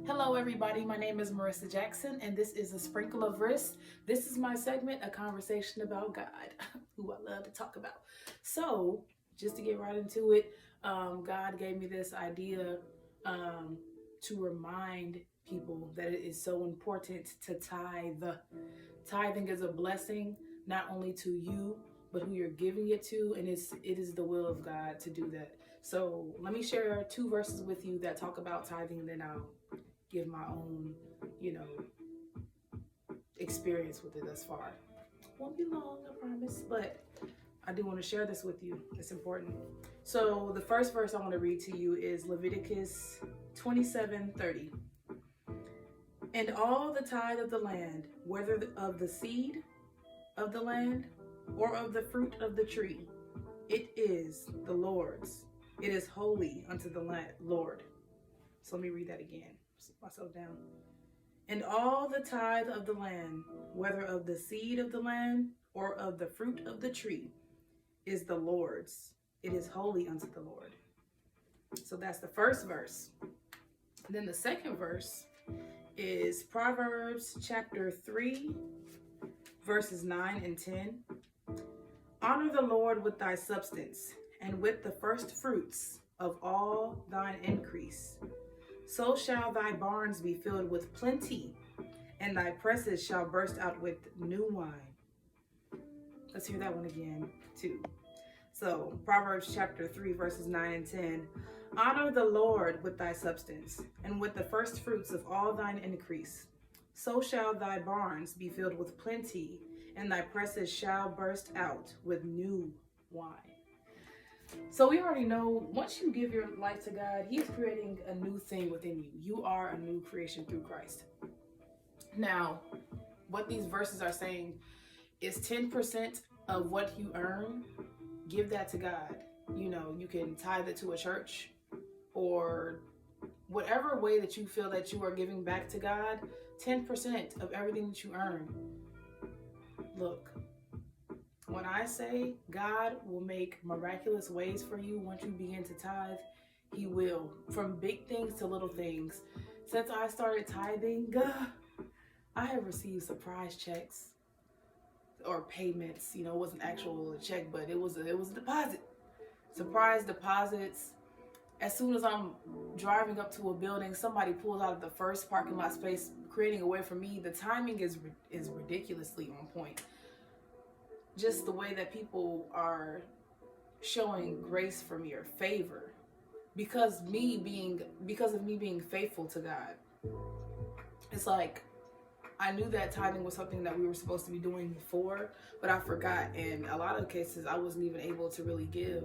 Hello, everybody. My name is Marissa Jackson, and this is A Sprinkle of Risk. This is my segment, A Conversation About God, who I love to talk about. So, just to get right into it, God gave me this idea to remind people that it is so important to tithe. Tithing is a blessing, not only to you, but who you're giving it to, and it is the will of God to do that. So let me share two verses with you that talk about tithing, and then I'll give my own, experience with it thus far. Won't be long, I promise, but I do want to share this with you. It's important. So the first verse I want to read to you is Leviticus 27:30. And all the tithe of the land, whether of the seed of the land or of the fruit of the tree, it is the Lord's. It is holy unto the Lord. So let me read that again. Sit myself down. And all the tithe of the land, whether of the seed of the land or of the fruit of the tree, is the Lord's. It is holy unto the Lord. So that's the first verse. Then the second verse is Proverbs chapter 3, verses 9 and 10. Honor the Lord with thy substance, and with the first fruits of all thine increase. So shall thy barns be filled with plenty, and thy presses shall burst out with new wine. Let's hear that one again, too. So, Proverbs chapter 3, verses 9 and 10. Honor the Lord with thy substance, and with the first fruits of all thine increase. So shall thy barns be filled with plenty, and thy presses shall burst out with new wine. So we already know, once you give your life to God, He is creating a new thing within you. You are a new creation through Christ. Now, what these verses are saying is 10% of what you earn, give that to God. You can tithe it to a church, or whatever way that you feel that you are giving back to God. 10% of everything that you earn. Look, when I say God will make miraculous ways for you once you begin to tithe, He will. From big things to little things. Since I started tithing, I have received surprise checks or payments. It wasn't actual check, but it was a deposit. Surprise deposits. As soon as I'm driving up to a building, somebody pulls out of the first parking lot space, creating a way for me. The timing is ridiculously on point. Just the way that people are showing grace for me, or favor, because of me being faithful to God. It's like I knew that tithing was something that we were supposed to be doing before, but I forgot. And a lot of cases I wasn't even able to really give.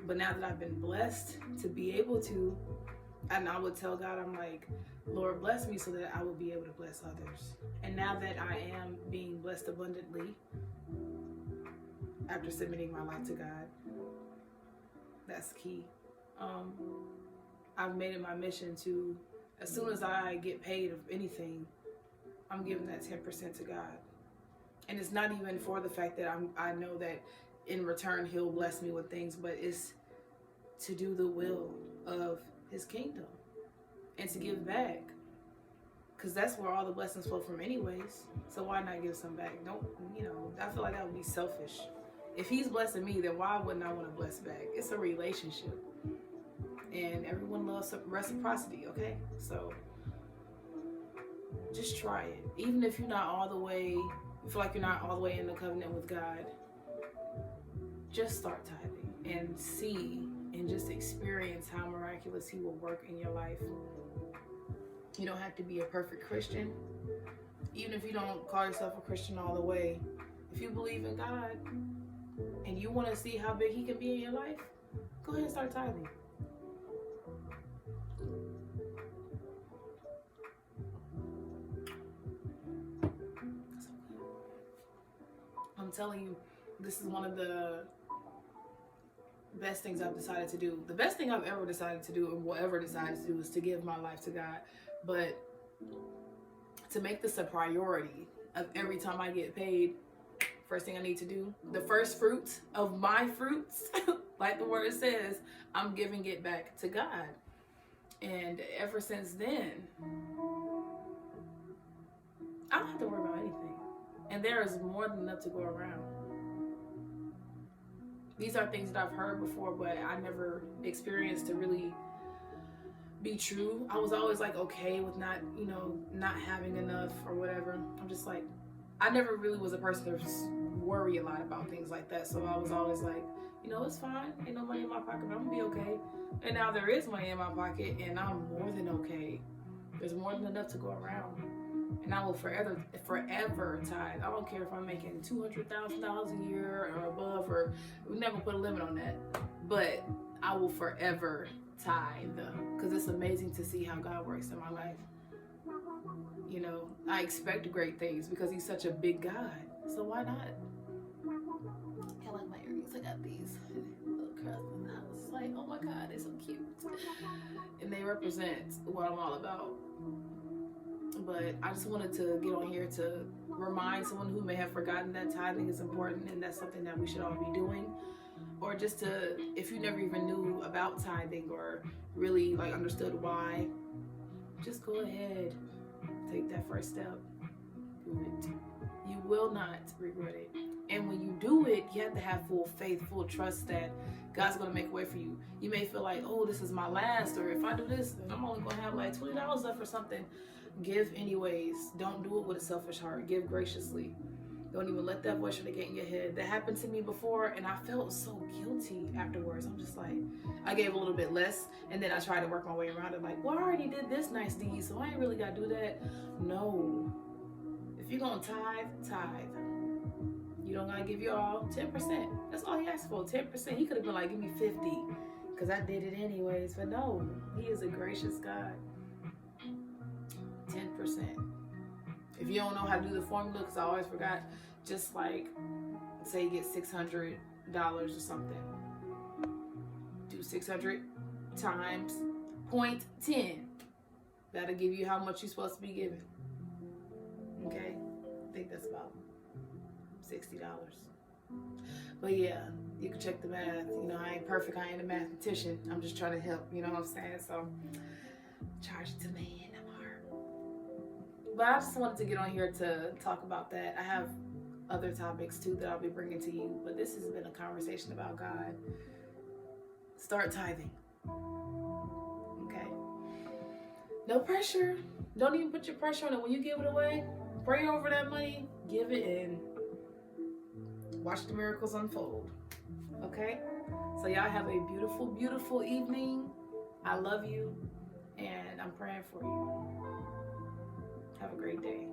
But now that I've been blessed to be able to, and I would tell God, I'm like, Lord, bless me so that I will be able to bless others. And now that I am being blessed abundantly, after submitting my life to God, that's key. I've made it my mission to, as soon as I get paid of anything, I'm giving that 10% to God. And it's not even for the fact that I know that in return He'll bless me with things, but it's to do the will of His kingdom and to give back, because that's where all the blessings flow from anyways. So why not give some back? I feel like that would be selfish. If He's blessing me, then why wouldn't I want to bless back? It's a relationship, and everyone loves reciprocity, okay? So just try it. Even if you're not all the way, you feel like you're not all the way in the covenant with God, just start tithing and see and just experience how miraculous He will work in your life. You don't have to be a perfect Christian. Even if you don't call yourself a Christian all the way, if you believe in God and you want to see how big He can be in your life, go ahead and start tithing. I'm telling you, this is one of the best things I've decided to do. The best thing I've ever decided to do, and will ever decide to do, is to give my life to God. But to make this a priority of every time I get paid, first thing I need to do, the first fruits of my fruits, like the word says, I'm giving it back to God. And ever since then, I don't have to worry about anything. And there is more than enough to go around. These are things that I've heard before, but I never experienced to really be true. I was always like okay with not, not having enough or whatever. I'm just like, I never really was a person to worry a lot about things like that. So I was always like, it's fine. Ain't no money in my pocket, but I'm gonna be okay. And now there is money in my pocket, and I'm more than okay. There's more than enough to go around. And I will forever tithe. I don't care if I'm making $200,000 a year or above, or we never put a limit on that. But I will forever tithe, because it's amazing to see how God works in my life. I expect great things because He's such a big God. So why not? I like my earrings. I got these little curls. I was like, oh my God, they're so cute. And they represent what I'm all about. But I just wanted to get on here to remind someone who may have forgotten that tithing is important, and that's something that we should all be doing. Or just to, if you never even knew about tithing or really understood why, just go ahead, take that first step, do it. You will not regret it. And when you do it, you have to have full faith, full trust that God's going to make a way for you. You may feel like, oh, this is my last, or if I do this, then I'm only going to have like $20 left or something. Give anyways. Don't do it with a selfish heart. Give graciously. Don't even let that voice try to get in your head. That happened to me before, and I felt so guilty afterwards. I'm just like, I gave a little bit less, and then I tried to work my way around it. Like, well, I already did this nice deed, so I ain't really got to do that. No. If you're going to tithe. You don't got to give your all. 10%. That's all He asked for, 10%. He could have been like, give me 50, because I did it anyways. But no, He is a gracious God. 10%. If you don't know how to do the formula, because I always forgot, just like, say you get $600 or something. Do 600 times 0.10. That'll give you how much you're supposed to be giving. Okay? I think that's about $60. But yeah, you can check the math. I ain't perfect. I ain't a mathematician. I'm just trying to help. You know what I'm saying? So, charge it to me. But I just wanted to get on here to talk about that. I have other topics too that I'll be bringing to you, but this has been a conversation about God. Start tithing. Okay? No pressure. Don't even put your pressure on it. When you give it away, pray over that money, give it in. Watch the miracles unfold. Okay? So y'all have a beautiful, beautiful evening. I love you, and I'm praying for you. Have a great day.